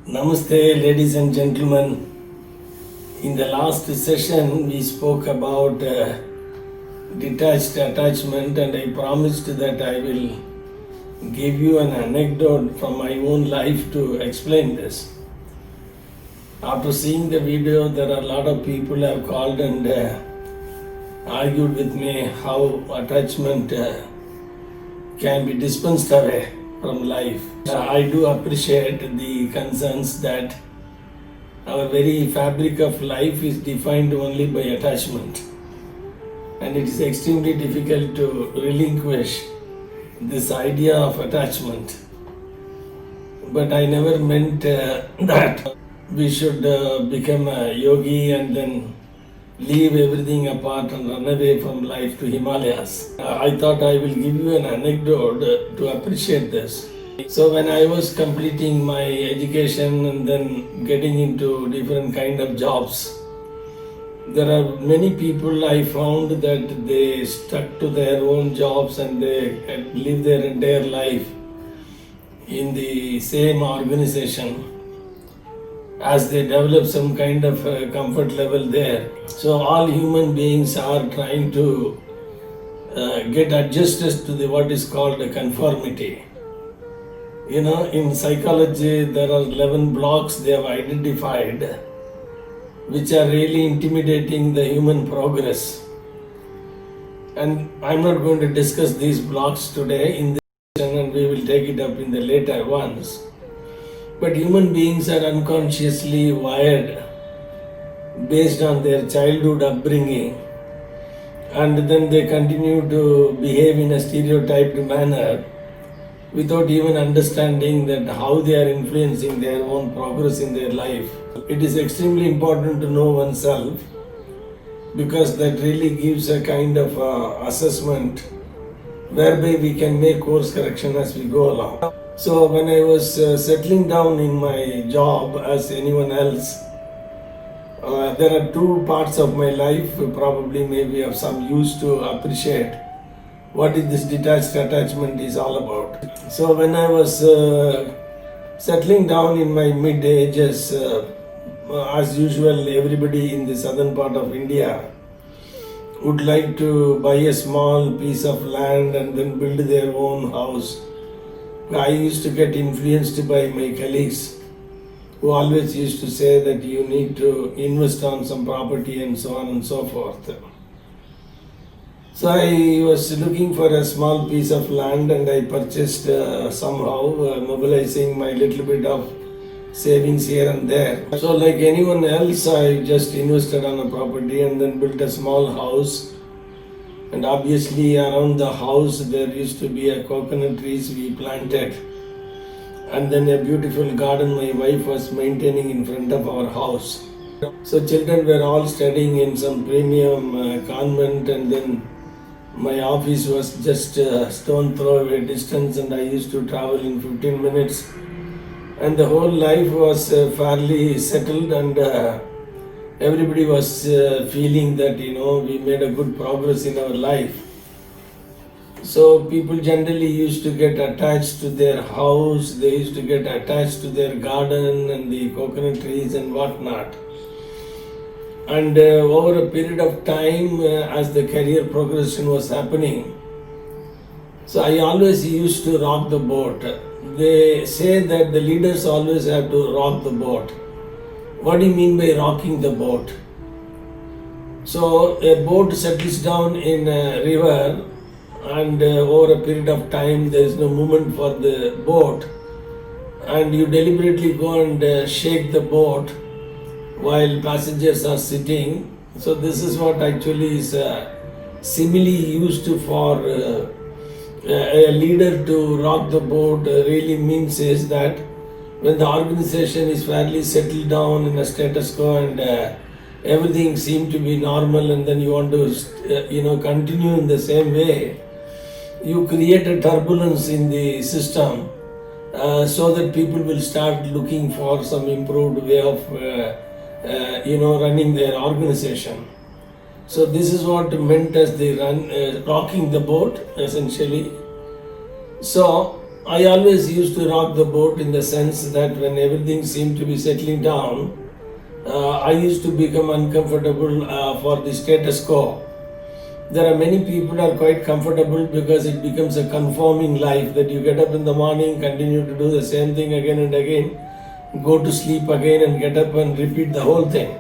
Namaste, ladies and gentlemen. In the last session, we spoke about detached attachment, and I promised that I will give you an anecdote from my own life to explain this. After seeing the video, there are a lot of people who have called and argued with me how attachment can be dispensed away from life. I do appreciate the concerns that our very fabric of life is defined only by attachment, and it is extremely difficult to relinquish this idea of attachment. But I never meant that we should become a yogi and then leave everything apart and run away from life to Himalayas. I thought I will give you an anecdote to appreciate this. So when I was completing my education and then getting into different kind of jobs, there are many people I found that they stuck to their own jobs and they live their entire life in the same organization as they develop some kind of comfort level there. So all human beings are trying to get adjusted to what is called a conformity. You know, in psychology, there are 11 blocks they have identified which are really intimidating the human progress. And I'm not going to discuss these blocks today in this session, and we will take it up in the later ones. But human beings are unconsciously wired based on their childhood upbringing, and then they continue to behave in a stereotyped manner without even understanding that how they are influencing their own progress in their life. It is extremely important to know oneself, because that really gives a kind of assessment whereby we can make course correction as we go along. So when I was settling down in my job as anyone else, there are two parts of my life probably maybe of some use to appreciate what is this detached attachment is all about. So when I was settling down in my mid ages, as usual, everybody in the southern part of India would like to buy a small piece of land and then build their own house. I used to get influenced by my colleagues who always used to say that you need to invest on some property and so on and so forth. So I was looking for a small piece of land and I purchased somehow, mobilizing my little bit of savings here and there. So like anyone else, I just invested on a property and then built a small house. And obviously around the house there used to be a coconut trees we planted, and then a beautiful garden my wife was maintaining in front of our house. So children were all studying in some premium convent, and then my office was just a stone throw away distance, and I used to travel in 15 minutes. And the whole life was fairly settled, and everybody was feeling that, we made a good progress in our life. So people generally used to get attached to their house, they used to get attached to their garden and the coconut trees and whatnot. And over a period of time, as the career progression was happening, so I always used to rock the boat. They say that the leaders always have to rock the boat. What do you mean by rocking the boat? So a boat settles down in a river, and over a period of time there is no movement for the boat, and you deliberately go and shake the boat while passengers are sitting. So this is what actually is simile used for a leader to rock the boat. Really means is that when the organization is fairly settled down in a status quo and everything seems to be normal, and then you want to continue in the same way, you create a turbulence in the system so that people will start looking for some improved way of running their organization. So this is what meant as they rocking the boat essentially. So I always used to rock the boat in the sense that when everything seemed to be settling down, I used to become uncomfortable for the status quo. There are many people who are quite comfortable because it becomes a conforming life that you get up in the morning, continue to do the same thing again and again, go to sleep again and get up and repeat the whole thing.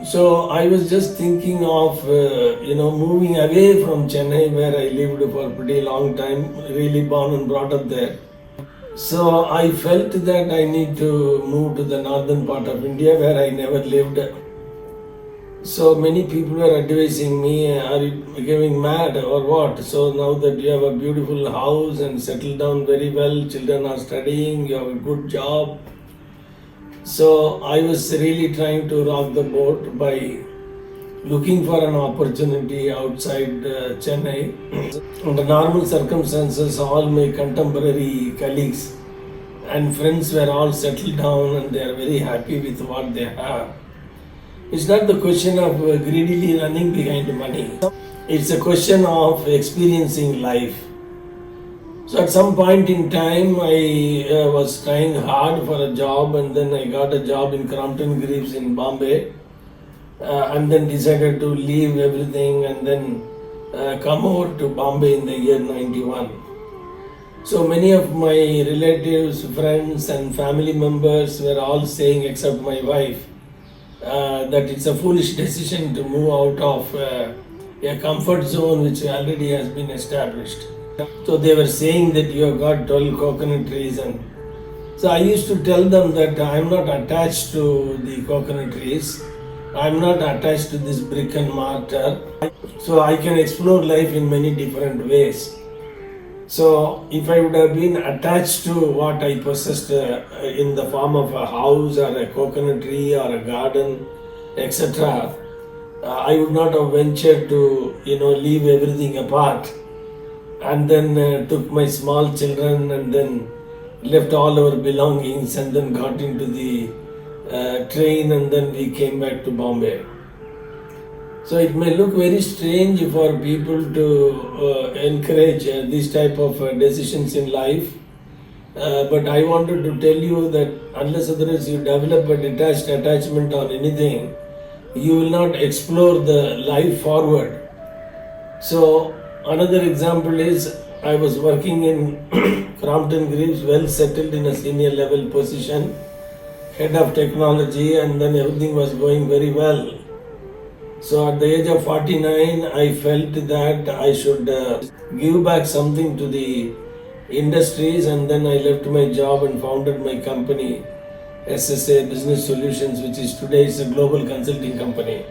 So I was just thinking of moving away from Chennai where I lived for a pretty long time, really born and brought up there. So I felt that I need to move to the northern part of India where I never lived. So many people were advising me, are you becoming mad or what? So now that you have a beautiful house and settled down very well, children are studying, you have a good job. So I was really trying to rock the boat by looking for an opportunity outside Chennai. Under normal circumstances, all my contemporary colleagues and friends were all settled down and they are very happy with what they have. It's not the question of greedily running behind money. It's a question of experiencing life. So at some point in time, I was trying hard for a job, and then I got a job in Crompton Greaves in Bombay, and then decided to leave everything and then come over to Bombay in the year 91. So many of my relatives, friends, and family members were all saying, except my wife, that it's a foolish decision to move out of a comfort zone which already has been established. So they were saying that you have got 12 coconut trees, and so I used to tell them that I am not attached to the coconut trees. I am not attached to this brick and mortar. So I can explore life in many different ways. So if I would have been attached to what I possessed in the form of a house or a coconut tree or a garden, etc., I would not have ventured to leave everything apart, and then took my small children and then left all our belongings and then got into the train and then we came back to Bombay. So it may look very strange for people to encourage these type of decisions in life, but I wanted to tell you that unless otherwise you develop a detached attachment on anything, you will not explore the life forward. So another example is I was working in Crompton Greaves, well settled in a senior level position, head of technology, and then everything was going very well. So at the age of 49, I felt that I should give back something to the industries, and then I left my job and founded my company, SSA Business Solutions, which is today is a global consulting company.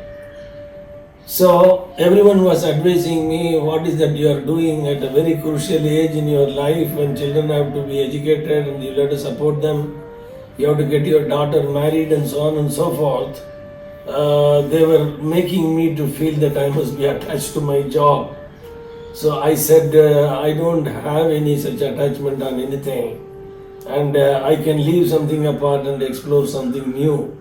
So everyone was advising me, what is that you are doing at a very crucial age in your life when children have to be educated and you have to support them, you have to get your daughter married and so on and so forth. They were making me to feel that I must be attached to my job. So I said, I don't have any such attachment on anything, and I can leave something apart and explore something new.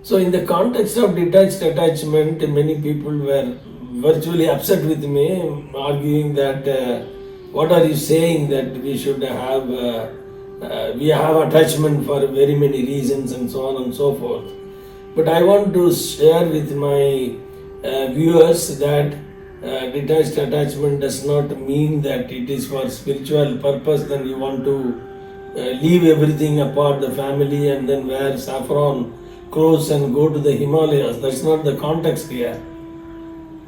So in the context of detached attachment, many people were virtually upset with me, arguing that what are you saying that we should have, we have attachment for very many reasons and so on and so forth. But I want to share with my viewers that detached attachment does not mean that it is for spiritual purpose, then you want to leave everything apart, the family, and then wear saffron clothes and go to the Himalayas. That's not the context here.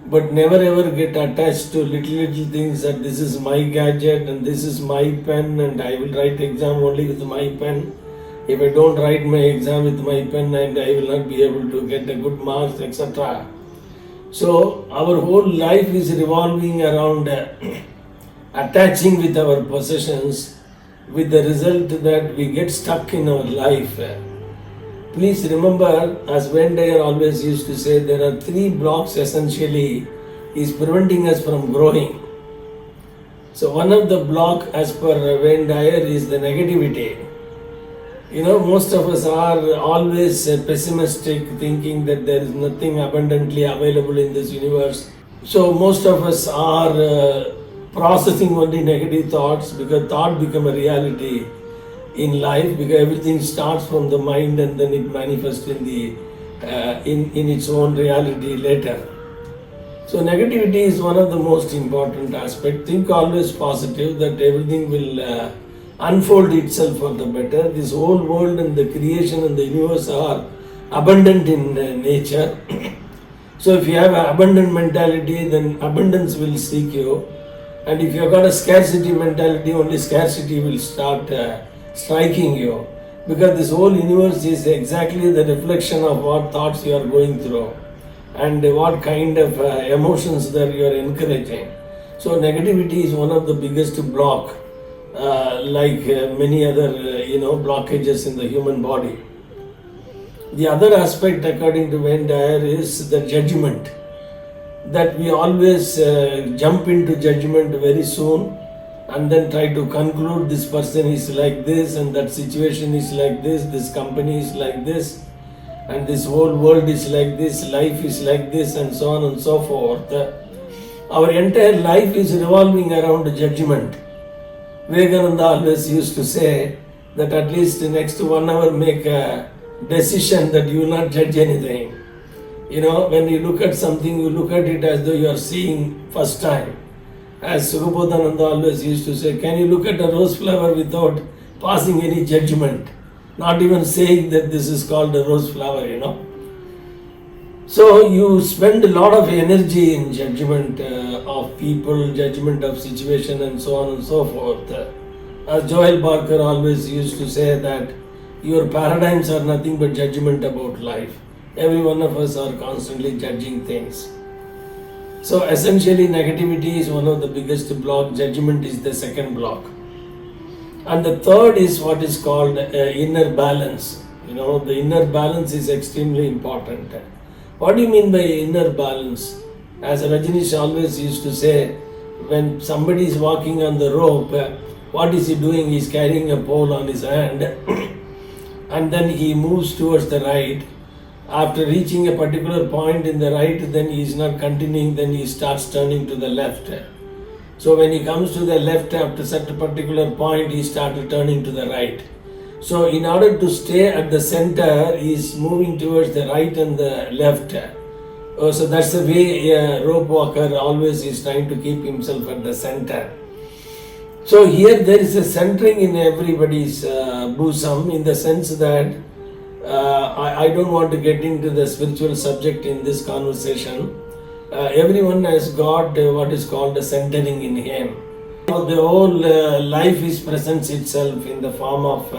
But never ever get attached to little things that this is my gadget and this is my pen and I will write exam only with my pen. If I don't write my exam with my pen, and I will not be able to get a good marks, etc. So our whole life is revolving around attaching with our possessions, with the result that we get stuck in our life. Please remember, as Wayne Dyer always used to say, there are three blocks essentially is preventing us from growing. So one of the block, as per Wayne Dyer, is the negativity. Most of us are always pessimistic, thinking that there is nothing abundantly available in this universe. So most of us are processing only negative thoughts, because thought become a reality in life, because everything starts from the mind and then it manifests in the in its own reality later. So negativity is one of the most important aspects. Think always positive, that everything will unfold itself for the better. This whole world and the creation and the universe are abundant in nature. So if you have an abundant mentality, then abundance will seek you. And if you have got a scarcity mentality, only scarcity will start striking you. Because this whole universe is exactly the reflection of what thoughts you are going through and what kind of emotions that you are encouraging. So negativity is one of the biggest block, like many other blockages in the human body. The other aspect, according to Wayne Dyer, is the judgment. That we always jump into judgment very soon and then try to conclude this person is like this and that situation is like this company is like this, and this whole world is like this, life is like this, and so on and so forth. Our entire life is revolving around judgment. Vivekananda always used to say that at least the next 1 hour make a decision that you will not judge anything. When you look at something, you look at it as though you are seeing first time. As Sugabodhananda always used to say, can you look at a rose flower without passing any judgment? Not even saying that this is called a rose flower, So you spend a lot of energy in judgment of people, judgment of situation, and so on and so forth. As Joel Barker always used to say that your paradigms are nothing but judgment about life. Every one of us are constantly judging things. So essentially negativity is one of the biggest block, judgment is the second block. And the third is what is called inner balance. The inner balance is extremely important. What do you mean by inner balance? As Rajneesh always used to say, when somebody is walking on the rope, what is he doing? He is carrying a pole on his hand and then he moves towards the right. After reaching a particular point in the right, then he is not continuing, then he starts turning to the left. So when he comes to the left after such a particular point, he started turning to the right. So in order to stay at the center, he is moving towards the right and the left. So that's the way a rope walker always is trying to keep himself at the center. So here there is a centering in everybody's bosom, in the sense that I don't want to get into the spiritual subject in this conversation. Everyone has got what is called a centering in him. The whole life presents itself in the form of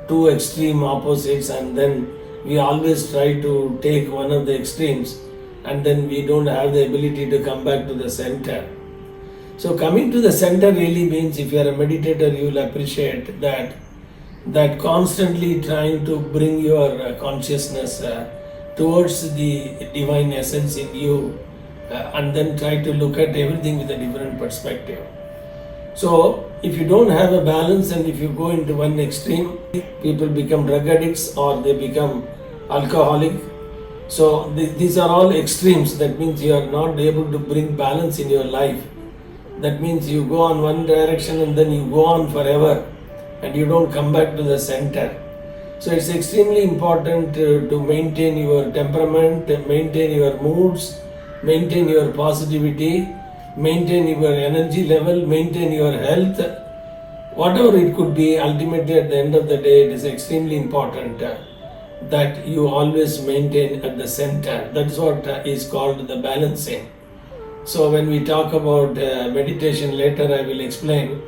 two extreme opposites, and then we always try to take one of the extremes, and then we don't have the ability to come back to the center. So coming to the center really means, if you are a meditator, you will appreciate that constantly trying to bring your consciousness towards the divine essence in you, and then try to look at everything with a different perspective. So if you don't have a balance, and if you go into one extreme, people become drug addicts or they become alcoholic. So these are all extremes. That means you are not able to bring balance in your life. That means you go on one direction and then you go on forever, and you don't come back to the center. So it's extremely important to maintain your temperament, maintain your moods, maintain your positivity, maintain your energy level, maintain your health. Whatever it could be, ultimately at the end of the day, it is extremely important that you always maintain at the center. That's what is called the balancing. So when we talk about meditation later, I will explain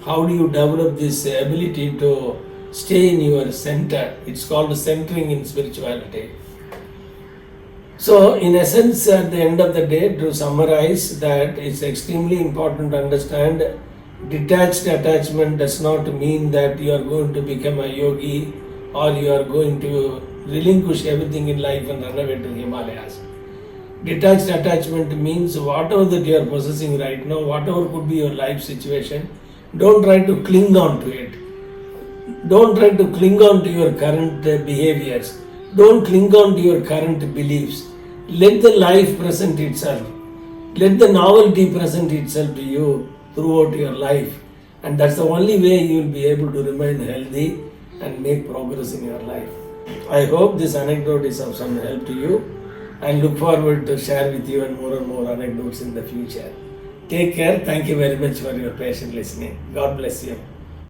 how do you develop this ability to stay in your center. It's called centering in spirituality. So in essence, at the end of the day, to summarize, that it's extremely important to understand detached attachment does not mean that you are going to become a yogi or you are going to relinquish everything in life and run away to the Himalayas. Detached attachment means whatever that you are possessing right now, whatever could be your life situation, don't try to cling on to it. Don't try to cling on to your current behaviors. Don't cling on to your current beliefs. Let the life present itself. Let the novelty present itself to you. throughout your life. And that's the only way you will be able to remain healthy and make progress in your life. I hope this anecdote is of some help to you and look forward to share with you and more anecdotes in the future. Take care. Thank you very much for your patient listening. God bless you.